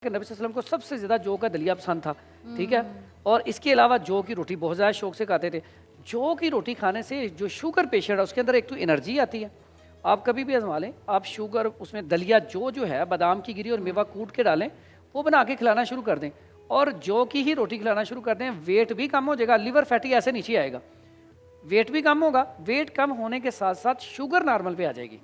कि नबी सल्लल्लाहु अलैहि वसल्लम को सबसे ज़्यादा जौ का दलिया पसंद था, ठीक है। और इसके अलावा जौ की रोटी बहुत ज़्यादा शौक से खाते थे। जौ की रोटी खाने से जो शुगर पेशेंट है उसके अंदर एक तो एनर्जी आती है। आप कभी भी आजमा लें, आप शुगर उसमें दलिया जौ जो है बादाम की गिरी और मेवा कूट के डालें, वो बना के खिलाना शुरू कर दें और जौ की ही रोटी खिलाना शुरू कर दें, वेट भी कम हो जाएगा, लिवर फैटी ऐसे नीचे आएगा, वेट भी कम होगा। वेट कम होने के साथ साथ शुगर नॉर्मल पे आ जाएगी।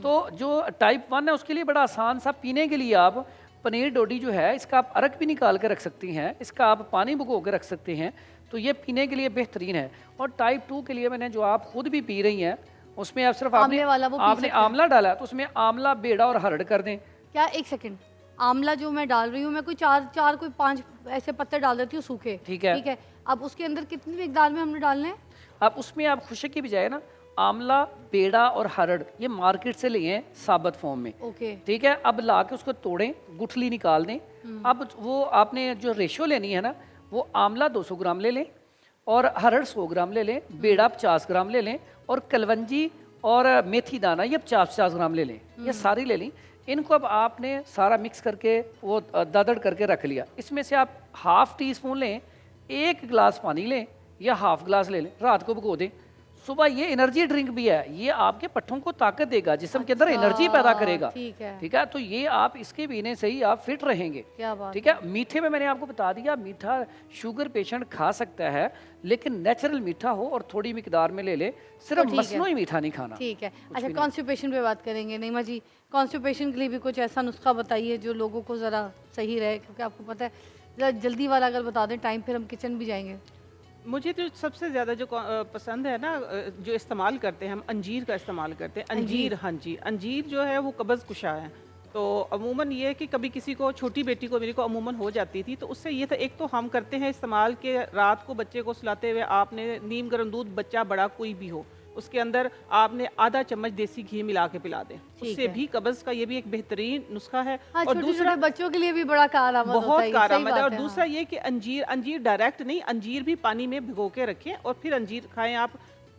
तो जो टाइप 1 है उसके लिए बड़ा आसान सा, पीने के लिए आप पनीर डोडी जो है इसका आप अरक भी निकाल कर रख सकती हैं, इसका आप पानी भिगो के रख सकते हैं, तो ये पीने के लिए बेहतरीन है। और टाइप 2 के लिए मैंने जो आप खुद भी पी रही हैं उसमें आप सिर्फ आपने आंवला डाला तो उसमें आंवला बेड़ा और हरड़ कर दें। क्या, एक सेकंड, आंवला जो मैं डाल रही हूँ, मैं कोई कोई 5 ऐसे पत्ते डाल देती हूँ सूखे, ठीक है। अब उसके अंदर कितनी मिकदार में हमने डालने हैं? आप उसमें आप खुशक की बजाय ना आंवला बेड़ा और हरड़ ये मार्केट से लिए हैं साबुत फॉर्म में, ओके, ठीक है। अब ला के उसको तोड़ें, गुठली निकाल दें। अब वो आपने जो रेशो लेनी है ना, वो आंवला 200 ग्राम ले लें और हरड़ 100 ग्राम ले लें, बेड़ा 50 ग्राम ले लें और कलवंजी और मेथी दाना ये 50-50 ग्राम ले लें, ये सारी ले लें। इनको अब आपने सारा मिक्स करके वो दादड़ करके रख लिया। इसमें से आप हाफ टी स्पून लें, 1 गिलास पानी लें या हाफ गिलास ले लें, रात को भिगो दें। सुबह ये एनर्जी ड्रिंक भी है, ये आपके पट्ठों को ताकत देगा, जिस्म के अंदर एनर्जी पैदा करेगा, ठीक है। तो ये आप इसके पीने से ही आप फिट रहेंगे, ठीक है। मीठे में मैंने आपको बता दिया, मीठा शुगर पेशेंट खा सकता है लेकिन नेचुरल मीठा हो और थोड़ी मिकदार में ले ले, सिर्फ तो मसनूई मीठा नहीं खाना, ठीक है। अच्छा, कॉन्स्टिपेशन पे बात करेंगे नईमा जी, कॉन्स्टिपेशन के लिए भी कुछ ऐसा नुस्खा बताइए जो लोगों को ज़रा सही रहे, क्योंकि आपको पता है ज़रा जल्दी वाला अगर बता दें टाइम, फिर हम किचन भी जाएंगे। मुझे तो सबसे ज़्यादा जो पसंद है ना, जो इस्तेमाल करते हैं हम, अंजीर का इस्तेमाल करते हैं। अंजीर, हाँ जी, अंजीर जो है वो कब्ज़ कुशा है। तो अमूमन ये है कि कभी किसी को, छोटी बेटी को मेरी को अमूमन हो जाती थी, तो उससे ये था, एक तो हम करते हैं इस्तेमाल के रात को बच्चे को सुलाते हुए आपने नीम गर्म दूध, बच्चा बड़ा कोई भी हो, उसके अंदर आपने आधा चम्मच देसी घी मिला के पिला दें, उससे भी कब्ज़ का ये भी एक बेहतरीन नुस्खा है। हाँ, और दूसरा बच्चों के लिए भी बड़ा कारआमद होता है, बहुत कारआमद है। और हाँ। दूसरा ये कि अंजीर डायरेक्ट नहीं, अंजीर भी पानी में भिगो के रखें और फिर अंजीर खाएं आप।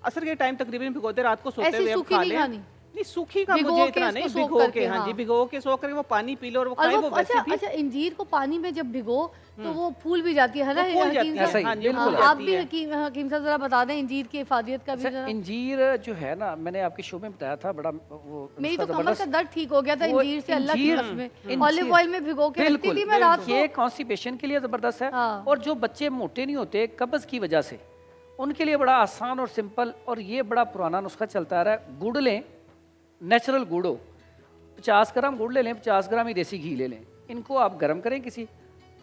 असर के टाइम तकरीबन भिगोते, रात को सोते हुए खा लें। नहीं, सूखी का मुझे इतना नहीं, भिगो के, हाँ जी, भिगो के सोख करके वो पानी पी लो और वो खाएं। वो वैसे भी अच्छा, इंजीर को पानी में जब भिगो तो वो फूल भी जाती है ना, आप भी हकीम साहब जरा बता दें इंजीर की इफादियत का भी जरा। इंजीर जो है ना, मैंने आपके शो में बताया था, बड़ा वो मेरी तो कमर का दर्द ठीक हो गया था इंजीर से, अल्लाह की कसम, ऑलिव ऑयल में भिगो के रखती थी मैं रात को। ये कॉन्स्टिपेशन के लिए जबरदस्त है। और जो बच्चे मोटे नहीं होते कब्ज की वजह से, उनके लिए बड़ा आसान और सिंपल, और ये बड़ा पुराना नुस्खा चलता आ रहा है। गुड़ लें, नेचुरल गुड़ हो, 50 ग्राम गुड़ ले लें, 50 ग्राम ही देसी घी ले लें। इनको आप गर्म करें किसी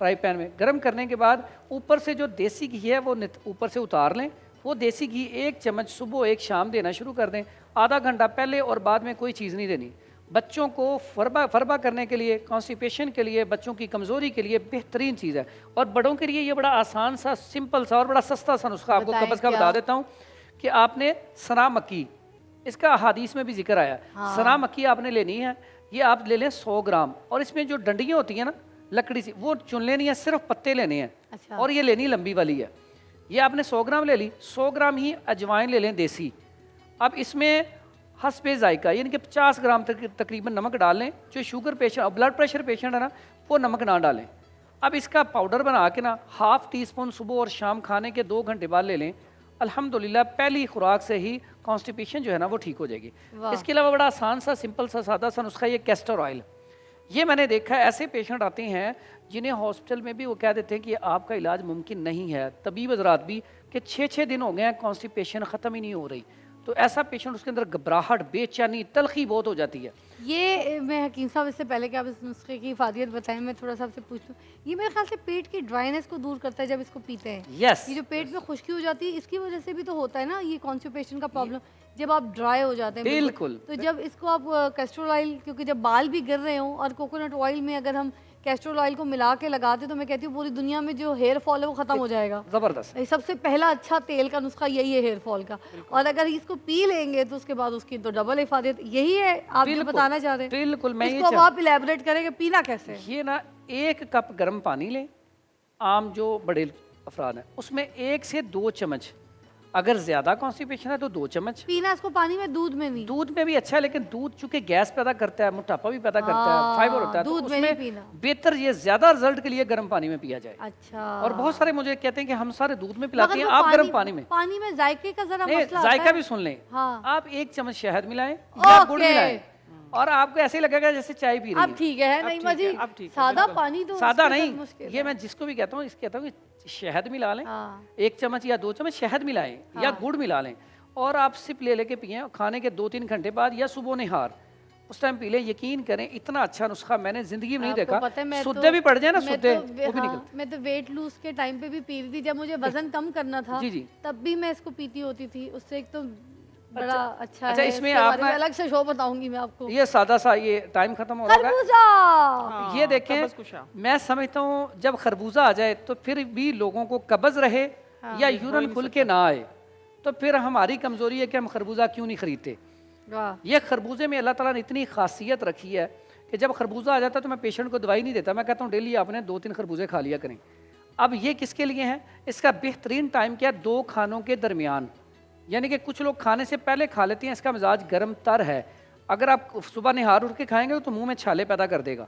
फ्राई पैन में, गर्म करने के बाद ऊपर से जो देसी घी है वो ऊपर से उतार लें। वो देसी घी 1 चम्मच सुबह 1 शाम देना शुरू कर दें। आधा घंटा पहले और बाद में कोई चीज़ नहीं देनी। बच्चों को फरबा करने के लिए, कॉन्स्टिपेशन के लिए, बच्चों की कमज़ोरी के लिए बेहतरीन चीज़ है। और बड़ों के लिए ये बड़ा आसान सा, सिंपल सा और बड़ा सस्ता सा नुस्खा आपको कब्ज़ का बता देता हूँ कि आपने सना मक्की, इसका हदीस में भी जिक्र आया, सना मक्की आपने लेनी है। ये आप ले लें 100 ग्राम, और इसमें जो डंडियाँ होती हैं ना लकड़ी से, वो चुन लेनी है, सिर्फ पत्ते लेने हैं। अच्छा। और ये लेनी लंबी वाली है। ये आपने 100 ग्राम ले ली। 100 ग्राम ही अजवाइन ले लें देसी। अब इसमें हस्बे जायका यानी कि 50 ग्राम तकरीबन नमक डाल लें। जो sugar patient, blood pressure patient है ना, वो नमक ना डालें। अब इसका पाउडर बना के ना हाफ टी स्पून सुबह और शाम खाने के 2 घंटे बाद ले लें। अल्हम्दुलिल्लाह पहली खुराक से ही कॉन्स्टिपेशन जो है ना वो ठीक हो जाएगी। इसके अलावा बड़ा आसान सा, सिंपल सा, सादा सा नुस्खा ये कैस्टर ऑयल। ये मैंने देखा है, ऐसे पेशेंट आते हैं जिन्हें हॉस्पिटल में भी वो कह देते हैं कि आपका इलाज मुमकिन नहीं है, तबीब हज़रात भी, कि 6-6 दिन हो गए हैं कॉन्स्टिपेशन ख़त्म ही नहीं हो रही। तो ऐसा पेशेंट, उसके अंदर घबराहट, बेचैनी, तलखी बहुत हो जाती है। ये मैं हकीम साहब, इससे पहले कि आप इस नुस्खे की इफादियत बताएं, मैं थोड़ा सा आपसे पूछ लूँ, ये मेरे ख्याल से पेट की ड्राइनेस को दूर करता है जब इसको पीते हैं। यस, ये जो पेट में खुश्की हो जाती है, इसकी वजह से भी तो होता है ना ये कॉन्स्टिपेशन का प्रॉब्लम, जब आप ड्राई हो जाते हैं। बिल्कुल। तो जब इसको आप कैस्टर ऑयल, क्योंकि जब बाल भी गिर रहे हों, और कोकोनट ऑयल में अगर हम कैस्टर ऑयल को मिला के लगाते, तो मैं कहती हूँ पूरी दुनिया में जो हेयर फॉल है वो खत्म हो जाएगा। जबरदस्त। सबसे पहला अच्छा तेल का नुस्खा यही है हेयर फॉल का। और अगर इसको पी लेंगे तो उसके बाद उसकी तो डबल इफादत। यही है आप जो बताना चाह रहे हैं? बिल्कुल। मैं इसको अब आप इलेबोरेट करेंगे, पीना कैसे है? ये ना 1 कप गर्म पानी लें, आम जो बड़े अफराद हैं उसमें 1 से 2 चम्मच अगर ज्यादा कॉन्स्टिपेशन है तो 2 चम्मच। पीना इसको पानी में, दूध में नहीं? दूध में भी अच्छा है, लेकिन दूध चूंकि गैस पैदा करता है, मोटापा भी पैदा करता है, फाइबर होता है, तो दूध में नहीं उसमें पीना। बेहतर ये ज्यादा रिजल्ट के लिए गर्म पानी में पिया जाए। अच्छा। और बहुत सारे मुझे कहते हैं कि हम सारे दूध में पिलाते मगर हैं, वो आप गर्म पानी में। पानी में जायके का जरा नहीं, मसला आता जायका है। भी सुन लें। हाँ। आप 1 चम्मच शहद मिलाएं या गुड़ ओके। मिलाएं, और आपको ऐसे लगेगा जैसे चाय पी रही अब है। ठीक है, नहीं ठीक है, मजी, अब ठीक है, सादा बिल्कुल। पानी तो सादा उसके साथ नहीं, मुश्किल ये है। मैं जिसको भी कहता हूँ, इसको कहता हूँ कि शहद मिला लें, हाँ। 1 चम्मच या 2 चम्मच शहद मिलाएं या गुड़ मिला लें, और आप सिप ले लेके पिएं, और खाने के 2-3 घंटे बाद या सुबह निहार उस टाइम पी लें। यकीन करें, इतना अच्छा नुस्खा मैंने जिंदगी में नहीं आपको देखा। पता है, मैं सुद्दे भी पड़ जाए ना, मैं सुद्दे तो वो भी हाँ, निकलते। मैं तो वेट लूज के टाइम पे भी पी रही थी, जब मुझे वजन कम करना था जी, जी। तब भी मैं इसको पीती होती थी। उससे एक तो बड़ा अच्छा अच्छा, है। इसमें इसके आप बारे में ना- अलग से शो बताऊंगी मैं आपको। ये सादा सा, ये टाइम खत्म हो रहा है। खरबूजा। हाँ, ये देखें, कब्ज़ कुशा। मैं समझता हूँ जब खरबूजा आ जाए तो फिर भी लोगों को कब्ज रहे या यूरन खुल के ना आए, तो फिर हमारी कमजोरी है कि हम खरबूजा क्यों नहीं खरीदते। वाह। ये खरबूजे में अल्लाह ताला ने इतनी खासियत रखी है कि जब खरबूजा आ जाता है तो मैं पेशेंट को दवाई नहीं देता, मैं कहता हूँ डेली आपने 2-3 खरबूजे खा लिया करें। अब ये किसके लिए है? इसका बेहतरीन टाइम क्या है? 2 खानों के दरमियान, यानी कि कुछ लोग खाने से पहले खा लेते हैं, इसका मिजाज गर्म तर है। अगर आप सुबह निहार उठ के खाएंगे तो मुंह में छाले पैदा कर देगा।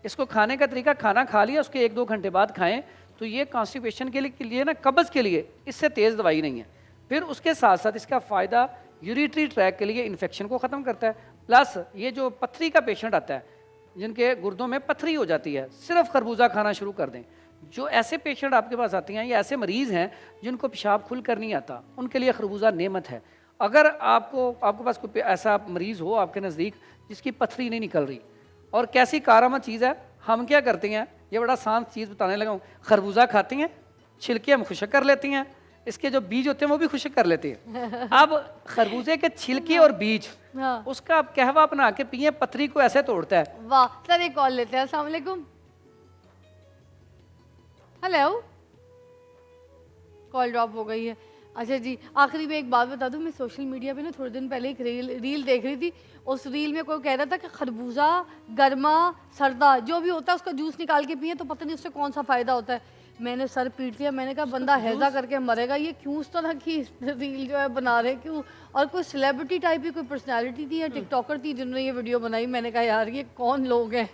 इसको खाने का तरीका, खाना खा लिया उसके 1-2 घंटे बाद खाएं, तो ये कॉन्स्टिपेशन के लिए ना, कब्ज के लिए इससे तेज़ दवाई नहीं है। फिर उसके साथ साथ इसका फ़ायदा यूरिटरी ट्रैक के लिए इन्फेक्शन को ख़त्म करता है। प्लस ये जो पथरी का पेशेंट आता है, जिनके गुर्दों में पथरी हो जाती है, सिर्फ खरबूजा खाना शुरू कर दें। जो ऐसे पेशेंट आपके पास आते हैं या ऐसे मरीज़ हैं जिनको पेशाब खुल कर नहीं आता, उनके लिए खरबूजा नेमत है। अगर आपके पास कोई ऐसा मरीज़ हो आपके नज़दीक जिसकी पथरी नहीं निकल रही, और कैसी कारामद चीज़ है, हम क्या करते हैं, ये बड़ा आसान चीज़ बताने लगा हूँ। खरबूजा खाते हैं, छिलके हम खुशक कर लेते हैं, इसके जो बीज होते हैं वो भी खुशक कर लेते हैं। अब खरबूजे के छिलके और बीज, हाँ। उसका आप कहवा बना के पिए, पथरी को ऐसे तोड़ता है। वाह। सर एक कॉल लेते हैं। अस्सलाम वालेकुम। हेलो। कॉल ड्रॉप हो गई है। अच्छा जी, आखिरी में एक बात बता दूं, मैं सोशल मीडिया पे ना थोड़े दिन पहले एक रील देख रही थी। उस रील में कोई कह रहा था कि खरबूजा गर्मा सर्दा जो भी होता है उसका जूस निकाल के पिए तो पता नहीं उससे कौन सा फ़ायदा होता है। मैंने सर पीट लिया, मैंने कहा बंदा हैजा करके मरेगा, ये क्यों उस तरह की रील जो है बना रहे, क्यों? और कोई सेलिब्रिटी टाइप की कोई पर्सनैलिटी थी या टिकटॉकर थी जिन्होंने ये वीडियो बनाई। मैंने कहा यार ये कौन लोग हैं।